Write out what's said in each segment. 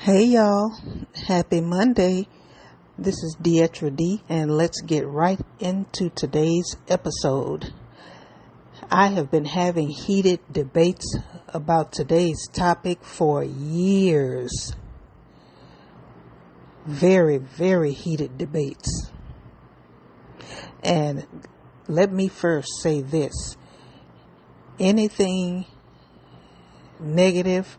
Hey y'all, happy Monday. This is Dietra D, and let's get right into today's episode. I have been having heated debates about today's topic for years. Very, very heated debates. And let me first say this. Anything negative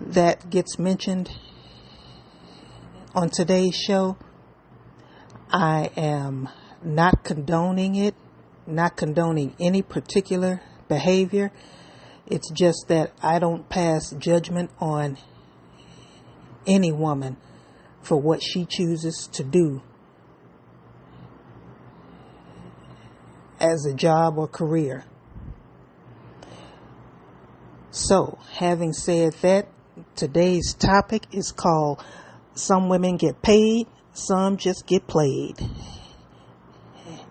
that gets mentioned on today's show, I am not condoning it, not condoning any particular behavior. It's just that I don't pass judgment on any woman for what she chooses to do as a job or career. So, having said that, today's topic is called Some Women Get Paid, Some Just Get Played.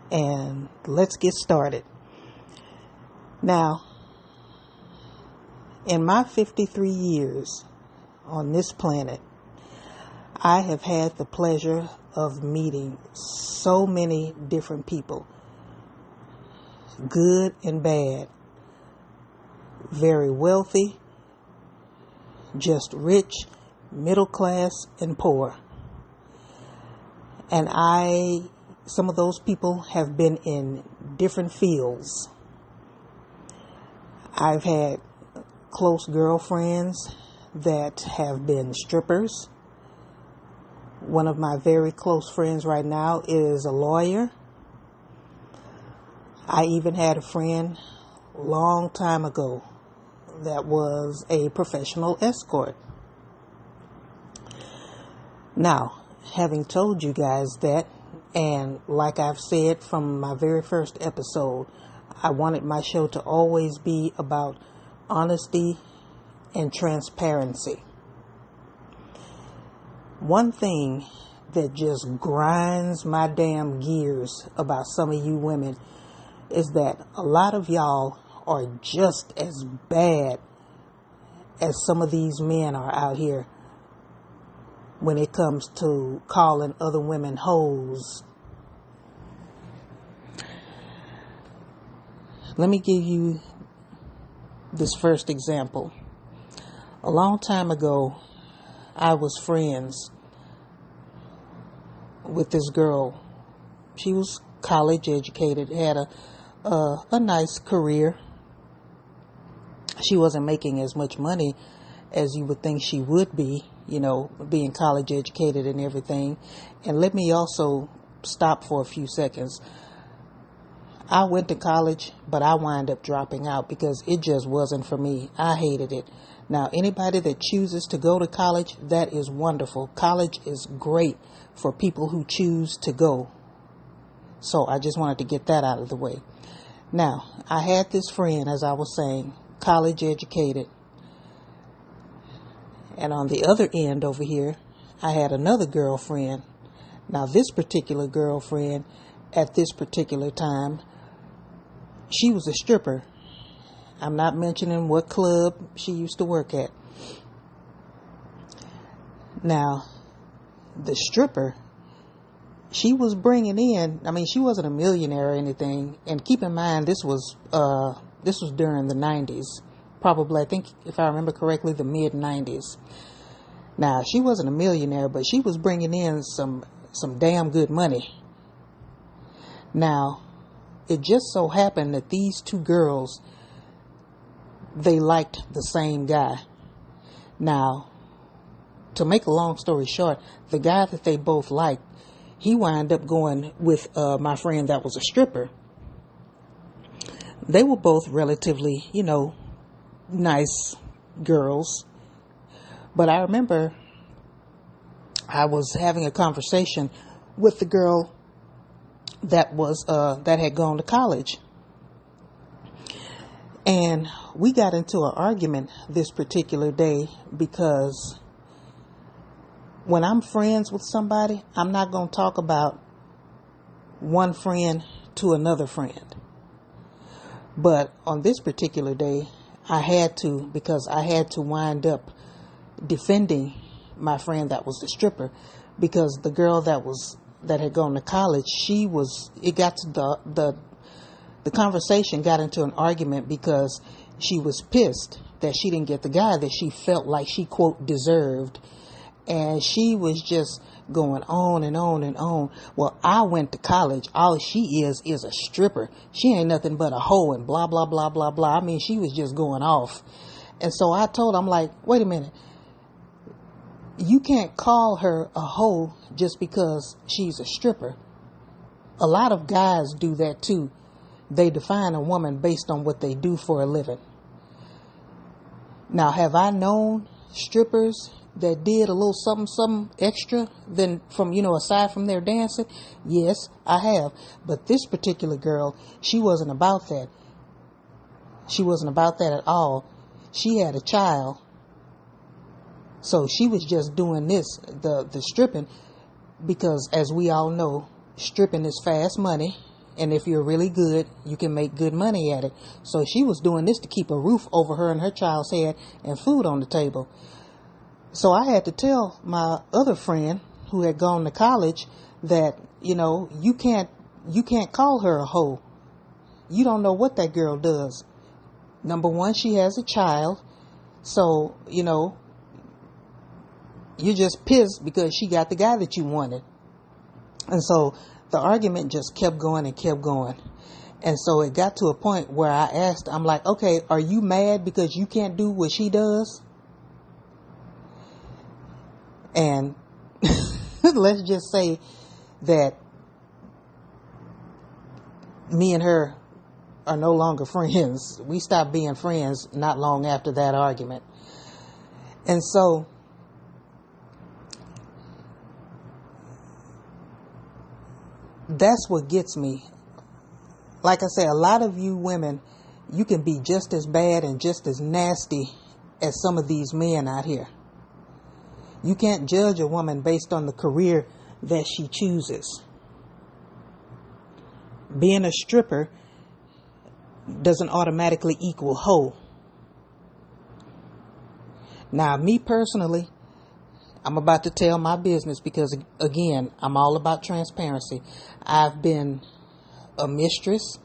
And let's get started. Now, in my 53 years on this planet, I have had the pleasure of meeting so many different people, good and bad, very wealthy, just rich, middle class, and poor. And some of those people have been in different fields. I've had close girlfriends that have been strippers. One of my very close friends right now is a lawyer. I even had a friend a long time ago that was a professional escort. Now, having told you guys that, and like I've said from my very first episode, I wanted my show to always be about honesty and transparency. One thing that just grinds my damn gears about some of you women is that a lot of y'all are just as bad as some of these men are out here when it comes to calling other women hoes. Let me give you this first example. A long time ago, I was friends with this girl. She was college educated, had a nice career. She wasn't making as much money as you would think she would be, being college educated and everything. And let me also stop for a few seconds. I went to college, but I wound up dropping out because it just wasn't for me. I hated it. Now, anybody that chooses to go to college, that is wonderful. College is great for people who choose to go. So I just wanted to get that out of the way. Now, I had this friend, as I was saying, college educated. And on the other end over here, I had another girlfriend. Now, this particular girlfriend, at this particular time, she was a stripper. I'm not mentioning what club she used to work at. Now, the stripper, she was bringing in, she wasn't a millionaire or anything. And keep in mind, this was during the 90s. Probably, I think, if I remember correctly, the mid-90s. Now, she wasn't a millionaire, but she was bringing in some damn good money. Now, it just so happened that these two girls, they liked the same guy. Now, to make a long story short, the guy that they both liked, he wound up going with my friend that was a stripper. They were both relatively, nice girls. But I remember I was having a conversation with the girl that had gone to college. And we got into an argument this particular day because when I'm friends with somebody, I'm not going to talk about one friend to another friend. But on this particular day, I had to, because I had to wind up defending my friend that was the stripper, because the girl that had gone to college, it got to the conversation got into an argument because she was pissed that she didn't get the guy that she felt like she, quote, deserved. And she was just going on and on and on. Well, I went to college. All she is a stripper. She ain't nothing but a hoe and blah, blah, blah, blah, blah. I mean, she was just going off. And so I told her, I'm like, wait a minute. You can't call her a hoe just because she's a stripper. A lot of guys do that too. They define a woman based on what they do for a living. Now, have I known strippers that did a little something extra than aside from their dancing? Yes, I have. But this particular girl, she wasn't about that. She wasn't about that at all. She had a child. So she was just doing this, the stripping, because as we all know, stripping is fast money. And if you're really good, you can make good money at it. So she was doing this to keep a roof over her and her child's head and food on the table. So I had to tell my other friend who had gone to college that, you can't call her a hoe. You don't know what that girl does. Number one, she has a child. So, you're just pissed because she got the guy that you wanted. And so the argument just kept going and kept going. And so it got to a point where I asked, I'm like, okay, are you mad because you can't do what she does? And let's just say that me and her are no longer friends. We stopped being friends not long after that argument. And so that's what gets me. Like I say, a lot of you women, you can be just as bad and just as nasty as some of these men out here. You can't judge a woman based on the career that she chooses. Being a stripper doesn't automatically equal hoe. Now, me personally, I'm about to tell my business because, again, I'm all about transparency. I've been a mistress.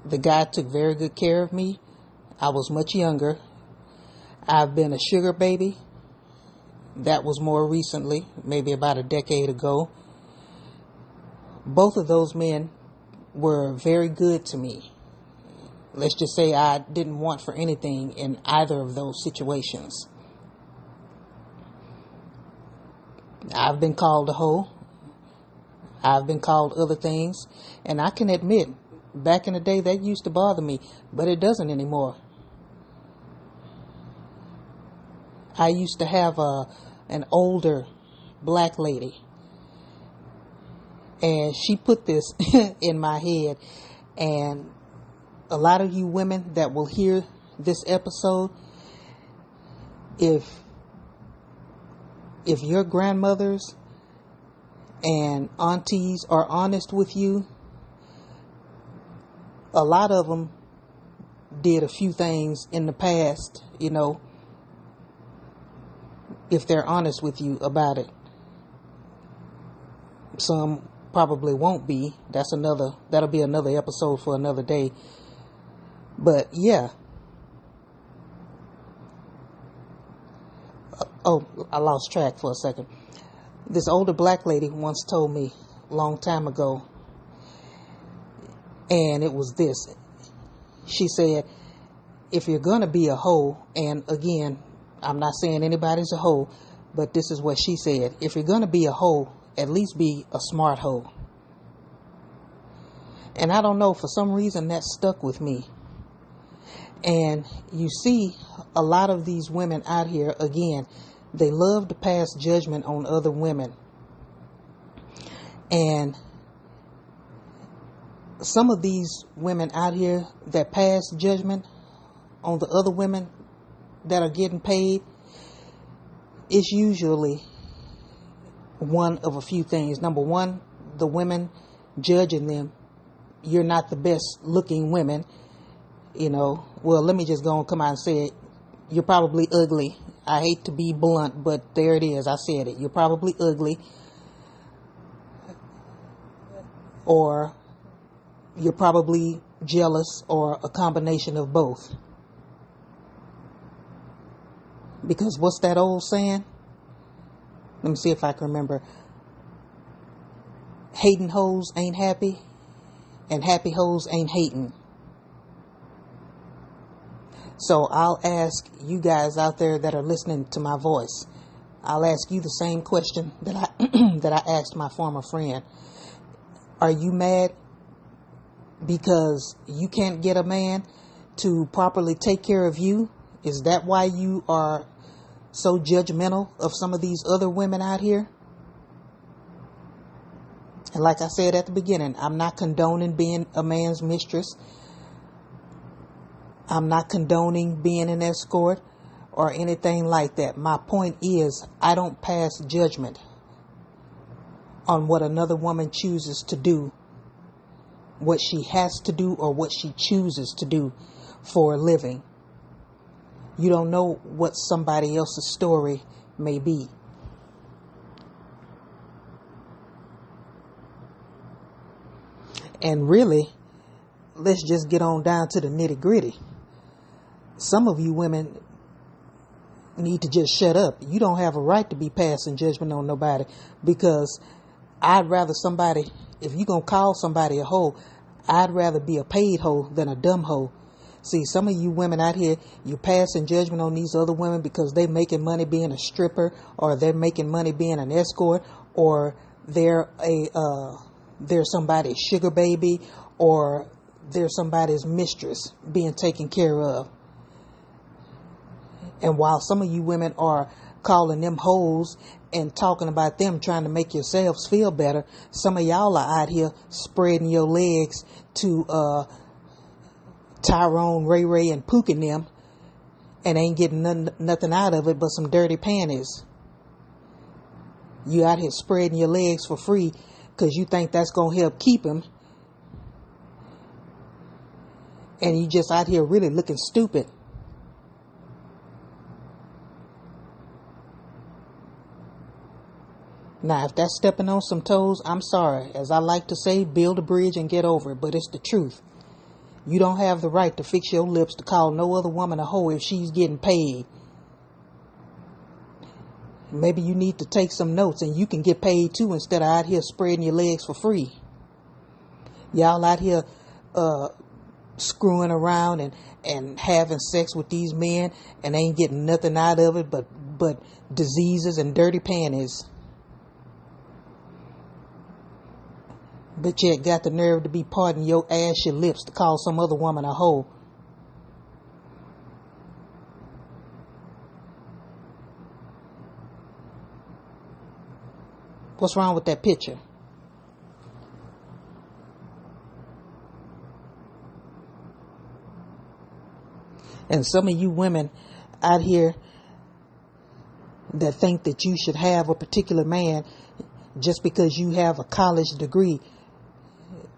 The guy took very good care of me. I was much younger. I've been a sugar baby. That was more recently, maybe about a decade ago. Both of those men were very good to me. Let's just say I didn't want for anything in either of those situations. I've been called a hoe. I've been called other things. And I can admit, back in the day, that used to bother me, but it doesn't anymore. I used to have an older black lady, and she put this in my head. And a lot of you women that will hear this episode, if your grandmothers and aunties are honest with you, a lot of them did a few things in the past, if they're honest with you about it. Some probably won't be. That'll be another episode for another day. But yeah. Oh, I lost track for a second. This older black lady once told me a long time ago, and it was this. She said, if you're going to be a hoe, and again, I'm not saying anybody's a hoe, but this is what she said. If you're going to be a hoe, at least be a smart hoe. And I don't know, for some reason that stuck with me. And you see a lot of these women out here, again, they love to pass judgment on other women. And some of these women out here that pass judgment on the other women that are getting paid, it's usually one of a few things. Number one, the women judging them. You're not the best looking women. Well, let me just go and come out and say it. You're probably ugly. I hate to be blunt, but there it is. I said it. You're probably ugly, or you're probably jealous, or a combination of both. Because what's that old saying? Let me see if I can remember. Hating hoes ain't happy, and happy hoes ain't hating. So I'll ask you guys out there that are listening to my voice, I'll ask you the same question that I that I asked my former friend. Are you mad because you can't get a man to properly take care of you? Is that why you are so judgmental of some of these other women out here? And like I said at the beginning, I'm not condoning being a man's mistress. I'm not condoning being an escort or anything like that. My point is, I don't pass judgment on what another woman chooses to do, what she has to do, or what she chooses to do for a living. You don't know what somebody else's story may be. And really, let's just get on down to the nitty gritty. Some of you women need to just shut up. You don't have a right to be passing judgment on nobody, because I'd rather somebody, if you're going to call somebody a hoe, I'd rather be a paid hoe than a dumb hoe. See, some of you women out here, you're passing judgment on these other women because they're making money being a stripper, or they're making money being an escort, or they're somebody's sugar baby, or they're somebody's mistress being taken care of. And while some of you women are calling them hoes and talking about them trying to make yourselves feel better, some of y'all are out here spreading your legs to Tyrone, Ray Ray, and Pook and them, and ain't getting nothing out of it but some dirty panties. You out here spreading your legs for free because you think that's going to help keep him. And you just out here really looking stupid. Now, if that's stepping on some toes, I'm sorry. As I like to say, build a bridge and get over it. But it's the truth. You don't have the right to fix your lips to call no other woman a hoe if she's getting paid. Maybe you need to take some notes and you can get paid too, instead of out here spreading your legs for free. Y'all out here screwing around and having sex with these men and ain't getting nothing out of it but diseases and dirty panties. But yet got the nerve to be parting your ass, your lips, to call some other woman a hoe. What's wrong with that picture? And some of you women out here that think that you should have a particular man just because you have a college degree.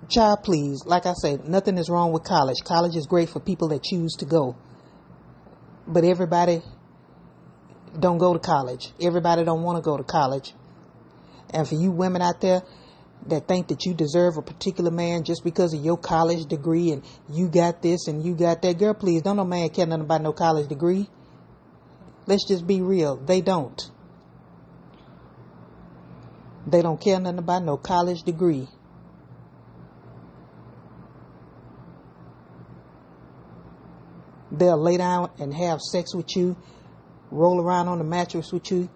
Child, please, like I said, nothing is wrong with college. College is great for people that choose to go. But everybody don't go to college. Everybody don't want to go to college. And for you women out there that think that you deserve a particular man just because of your college degree and you got this and you got that, girl, please, don't no man care nothing about no college degree. Let's just be real. They don't. They don't care nothing about no college degree. They'll lay down and have sex with you, roll around on the mattress with you,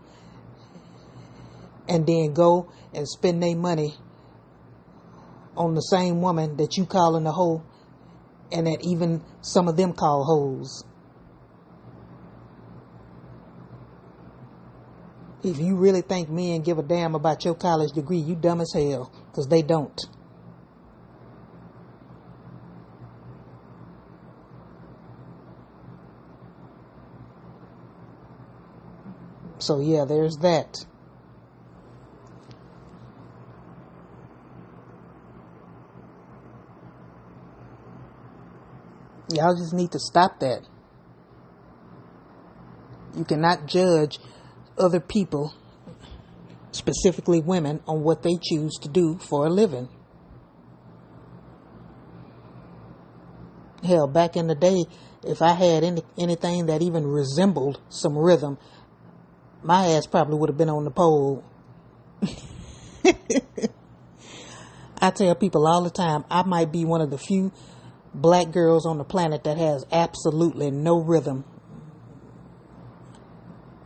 and then go and spend their money on the same woman that you calling a hoe, and that even some of them call hoes. If you really think men give a damn about your college degree, you dumb as hell, because they don't. So yeah, there's that. Y'all just need to stop that. You cannot judge other people, specifically women, on what they choose to do for a living. Hell, back in the day, if I had anything that even resembled some rhythm, my ass probably would have been on the pole. I tell people all the time, I might be one of the few black girls on the planet that has absolutely no rhythm.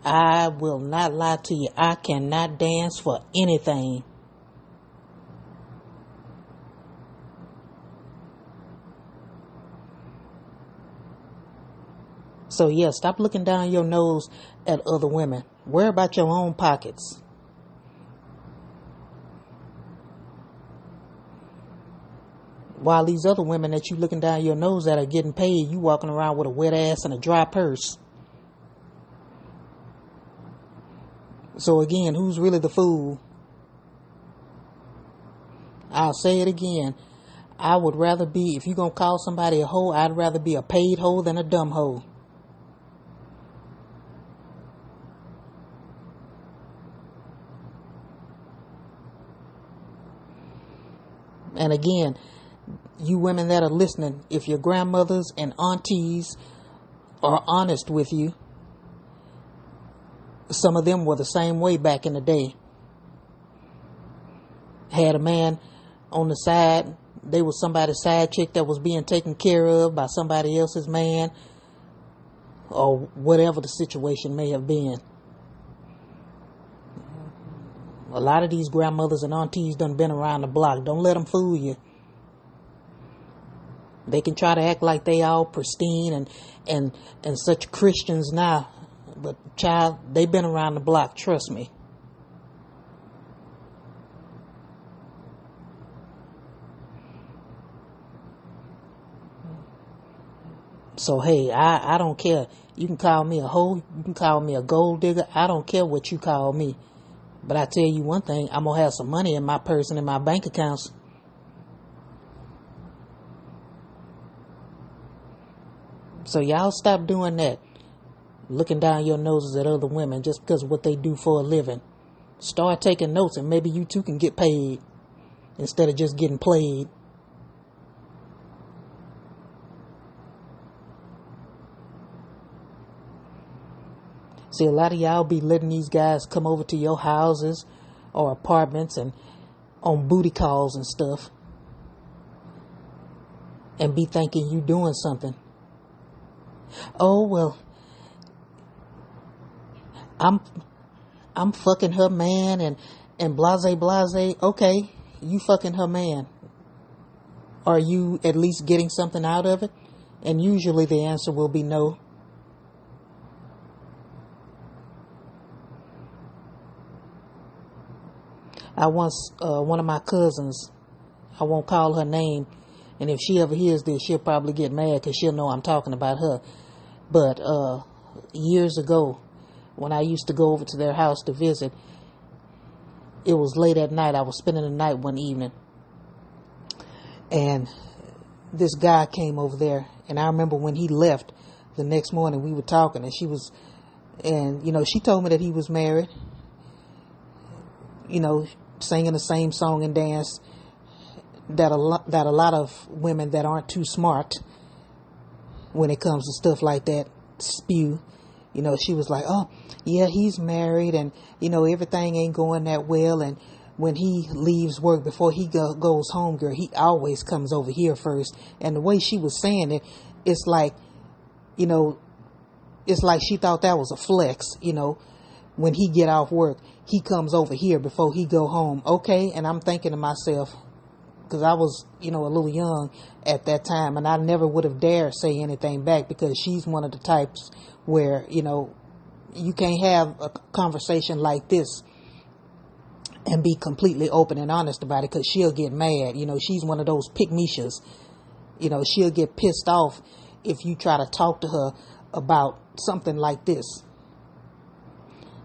I will not lie to you. I cannot dance for anything. So yeah, stop looking down your nose at other women. Worry about your own pockets. While these other women that you looking down your nose at are getting paid, you walking around with a wet ass and a dry purse. So again, who's really the fool? I'll say it again. I would rather be, if you're going to call somebody a hoe, I'd rather be a paid hoe than a dumb hoe. And again, you women that are listening, if your grandmothers and aunties are honest with you, some of them were the same way back in the day. Had a man on the side, they was somebody's side chick that was being taken care of by somebody else's man, or whatever the situation may have been. A lot of these grandmothers and aunties done been around the block. Don't let them fool you. They can try to act like they all pristine and such Christians now. But child, they've been around the block, trust me. So hey, I don't care. You can call me a hoe, you can call me a gold digger. I don't care what you call me. But I tell you one thing, I'm going to have some money in my purse and in my bank accounts. So y'all stop doing that. Looking down your noses at other women just because of what they do for a living. Start taking notes and maybe you too can get paid instead of just getting played. See, a lot of y'all be letting these guys come over to your houses or apartments and on booty calls and stuff and be thinking you doing something. Oh, well, I'm fucking her man and blase. Okay, you fucking her man. Are you at least getting something out of it? And usually the answer will be no. I once, one of my cousins, I won't call her name, and if she ever hears this, she'll probably get mad because she'll know I'm talking about her. But years ago, when I used to go over to their house to visit, it was late at night. I was spending the night one evening, and this guy came over there, and I remember when he left the next morning, we were talking, and she told me that he was married, singing the same song and dance that a lot of women that aren't too smart when it comes to stuff like that spew. She was like, oh yeah, he's married, and everything ain't going that well, and when he leaves work, before he goes home, girl, he always comes over here first. And the way she was saying it, it's like she thought that was a flex. When he get off work, he comes over here before he go home. Okay. And I'm thinking to myself, because I was, a little young at that time, and I never would have dared say anything back, because she's one of the types where, you can't have a conversation like this and be completely open and honest about it, because she'll get mad. She's one of those pygmishas. She'll get pissed off if you try to talk to her about something like this.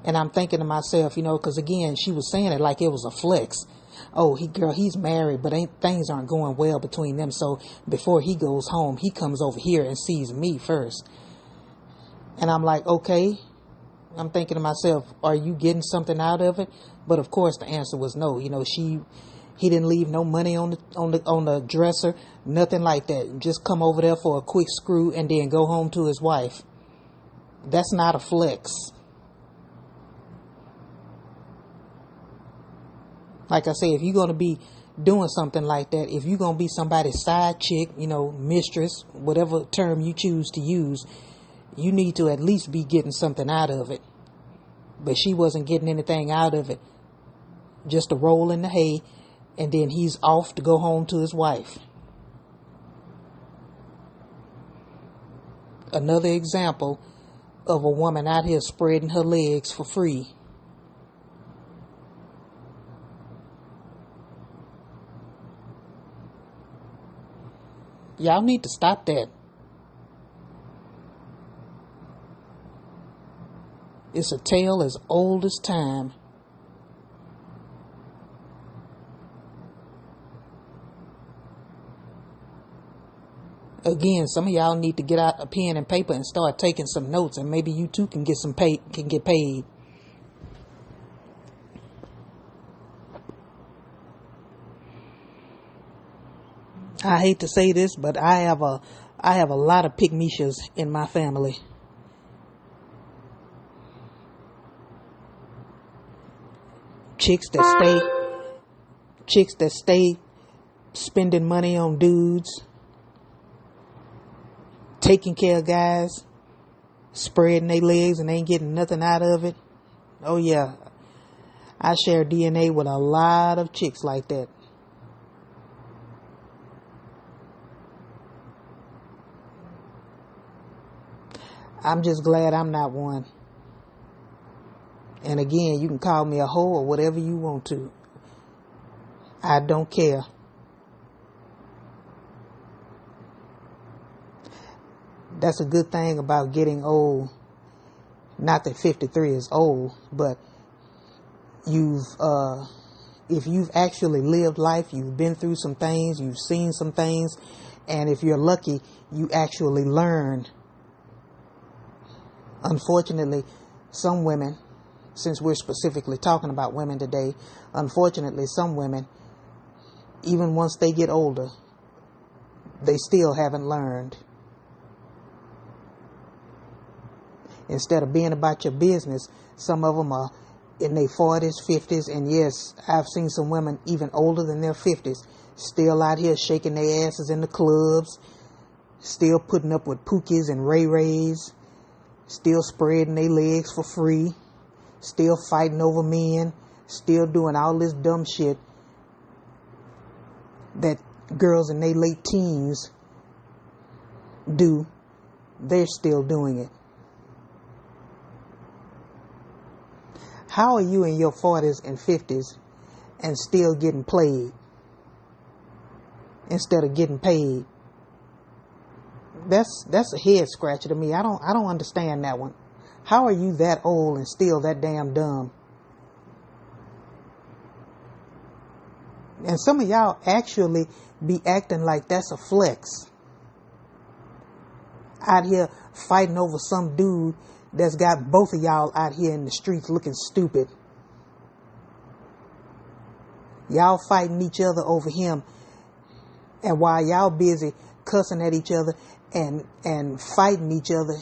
And I'm thinking to myself, because again, she was saying it like it was a flex. Oh, he's married, but things aren't going well between them. So before he goes home, he comes over here and sees me first. And I'm like, okay, I'm thinking to myself, are you getting something out of it? But of course the answer was no. He didn't leave no money on the dresser, nothing like that. Just come over there for a quick screw and then go home to his wife. That's not a flex. Like I say, if you're going to be doing something like that, if you're going to be somebody's side chick, mistress, whatever term you choose to use, you need to at least be getting something out of it. But she wasn't getting anything out of it. Just a roll in the hay, and then he's off to go home to his wife. Another example of a woman out here spreading her legs for free. Y'all need to stop that. It's a tale as old as time. Again, some of y'all need to get out a pen and paper and start taking some notes, and maybe you too can get paid. I hate to say this, but I have a lot of pygmishas in my family. Chicks that stay spending money on dudes, taking care of guys, spreading their legs and ain't getting nothing out of it. Oh yeah, I share DNA with a lot of chicks like that. I'm just glad I'm not one. And again, you can call me a hoe or whatever you want to. I don't care. That's a good thing about getting old. Not that 53 is old, but if you've actually lived life, you've been through some things, you've seen some things, and if you're lucky, you actually learn. Unfortunately, some women, since we're specifically talking about women today, unfortunately, some women, even once they get older, they still haven't learned. Instead of being about your business, some of them are in their 40s, 50s, and yes, I've seen some women even older than their 50s, still out here shaking their asses in the clubs, still putting up with Pookies and Ray Rays, still spreading their legs for free, still fighting over men, still doing all this dumb shit that girls in their late teens do. They're still doing it. How are you in your 40s and 50s and still getting played instead of getting paid? That's a head scratcher to me. I don't understand that one. How are you that old and still that damn dumb? And some of y'all actually be acting like that's a flex. Out here fighting over some dude that's got both of y'all out here in the streets looking stupid. Y'all fighting each other over him. And while y'all busy cussing at each other and fighting each other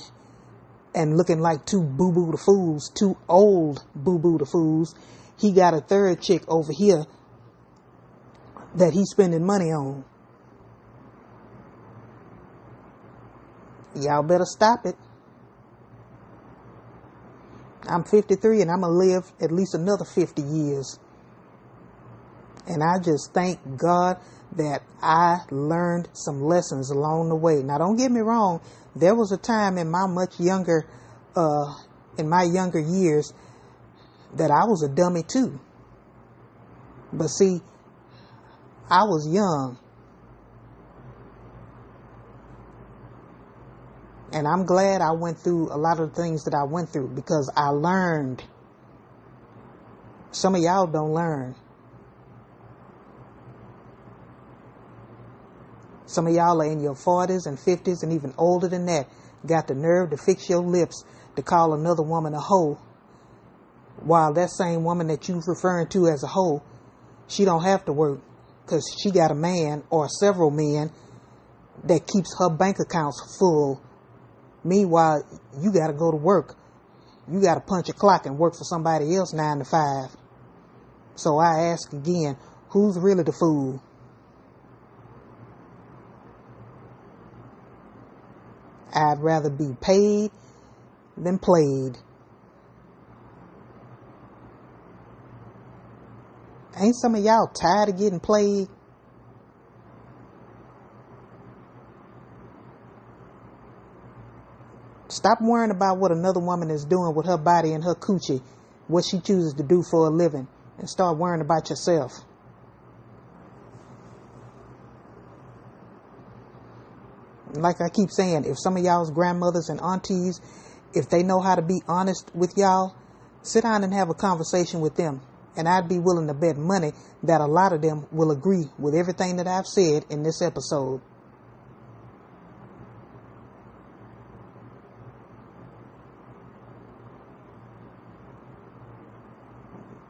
and looking like two boo-boo the fools, two old boo-boo the fools, he got a third chick over here that he's spending money on. Y'all better stop it. I'm 53 and I'm going to live at least another 50 years. And I just thank God that I learned some lessons along the way. Now, don't get me wrong. There was a time in my younger years that I was a dummy too. But see, I was young. And I'm glad I went through a lot of the things that I went through because I learned. Some of y'all don't learn. Some of y'all are in your 40s and 50s and even older than that, got the nerve to fix your lips to call another woman a hoe, while that same woman that you're referring to as a hoe, she don't have to work because she got a man or several men that keeps her bank accounts full. Meanwhile, you got to go to work. You got to punch a clock and work for somebody else 9 to 5. So I ask again, who's really the fool? I'd rather be paid than played. Ain't some of y'all tired of getting played? Stop worrying about what another woman is doing with her body and her coochie, what she chooses to do for a living, and start worrying about yourself. Like I keep saying, if some of y'all's grandmothers and aunties, if they know how to be honest with y'all, sit down and have a conversation with them. And I'd be willing to bet money that a lot of them will agree with everything that I've said in this episode.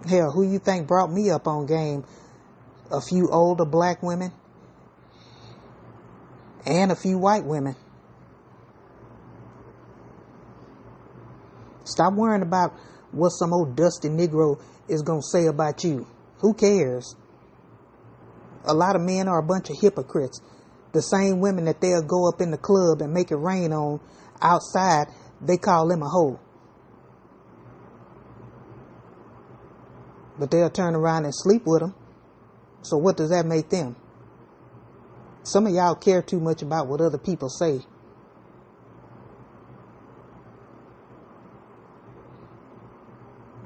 Hell, who you think brought me up on game? A few older black women and a few white women. Stop worrying about what some old dusty Negro is going to say about you. Who cares? A lot of men are a bunch of hypocrites. The same women that they'll go up in the club and make it rain on outside, they call them a hoe. But they'll turn around and sleep with them. So what does that make them? Some of y'all care too much about what other people say.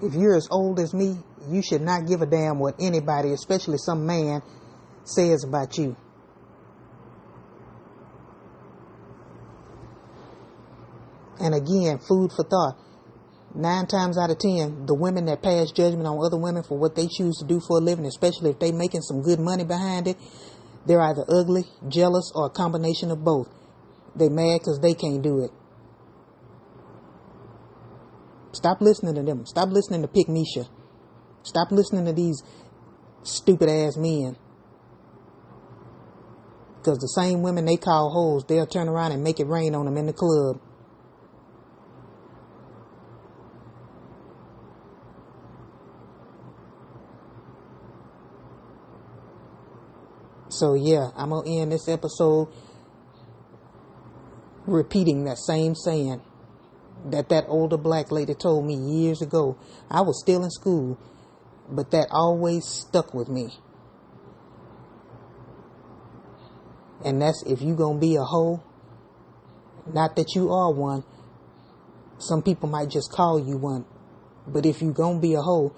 If you're as old as me, you should not give a damn what anybody, especially some man, says about you. And again, food for thought. 9 times out of 10, the women that pass judgment on other women for what they choose to do for a living, especially if they making some good money behind it, they're either ugly, jealous, or a combination of both. They mad because they can't do it. Stop listening to them. Stop listening to Pick Misha. Stop listening to these stupid ass men. Because the same women they call hoes, they'll turn around and make it rain on them in the club. So yeah, I'm going to end this episode repeating that same saying that older black lady told me years ago. I was still in school, but that always stuck with me. And that's, if you going to be a hoe, not that you are one. Some people might just call you one. But if you going to be a hoe,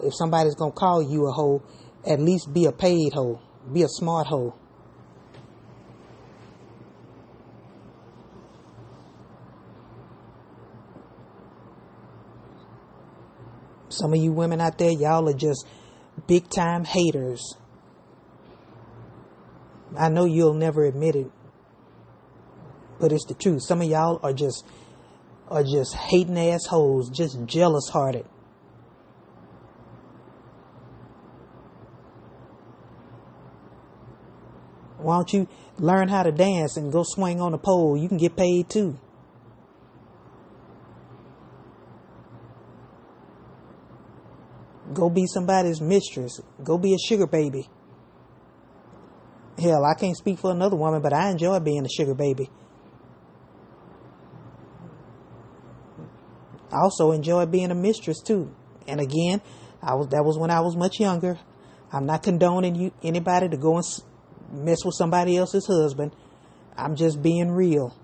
if somebody's going to call you a hoe, at least be a paid hoe. Be a smart hoe. Some of you women out there, y'all are just big time haters. I know you'll never admit it, but it's the truth. Some of y'all are just hating assholes, just jealous hearted. Why don't you learn how to dance and go swing on a pole? You can get paid too. Go be somebody's mistress. Go be a sugar baby. Hell, I can't speak for another woman, but I enjoy being a sugar baby. I also enjoy being a mistress too. And again, that was when I was much younger. I'm not condoning anybody to go and mess with somebody else's husband. I'm just being real.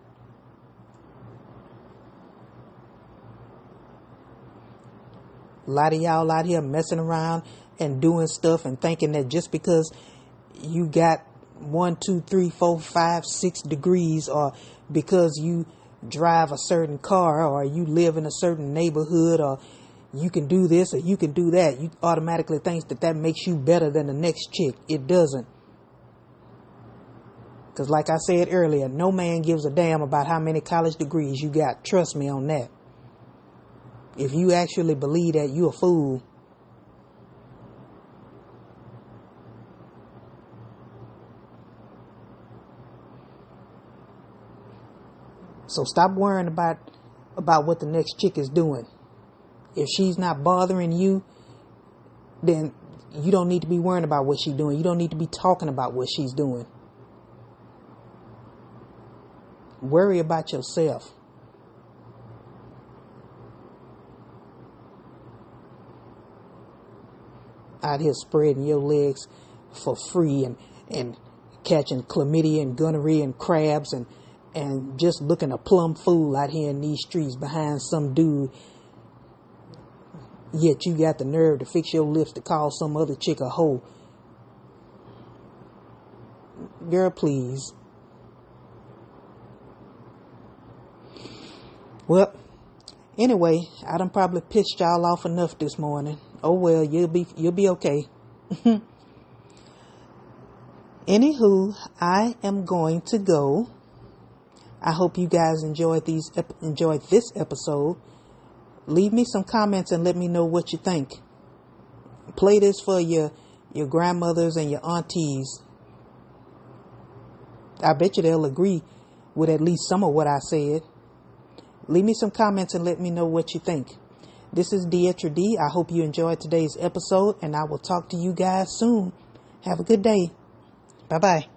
A lot of y'all out here messing around and doing stuff and thinking that just because you got 1, 2, 3, 4, 5, 6 degrees, or because you drive a certain car, or you live in a certain neighborhood, or you can do this or you can do that, you automatically think that makes you better than the next chick. It doesn't. Because like I said earlier, no man gives a damn about how many college degrees you got. Trust me on that. If you actually believe that, you a fool. So stop worrying about what the next chick is doing. If she's not bothering you, then you don't need to be worrying about what she's doing. You don't need to be talking about what she's doing. Worry about yourself. Out here spreading your legs for free and catching chlamydia and gonorrhea and crabs and just looking a plumb fool out here in these streets behind some dude. Yet you got the nerve to fix your lips to call some other chick a hoe. Girl, please. Well, anyway, I done probably pissed y'all off enough this morning. Oh well, you'll be okay. Anywho, I am going to go. I hope you guys enjoyed this episode. Leave me some comments and let me know what you think. Play this for your grandmothers and your aunties. I bet you they'll agree with at least some of what I said. Leave me some comments and let me know what you think. This is Dietra D. I hope you enjoyed today's episode, and I will talk to you guys soon. Have a good day. Bye-bye.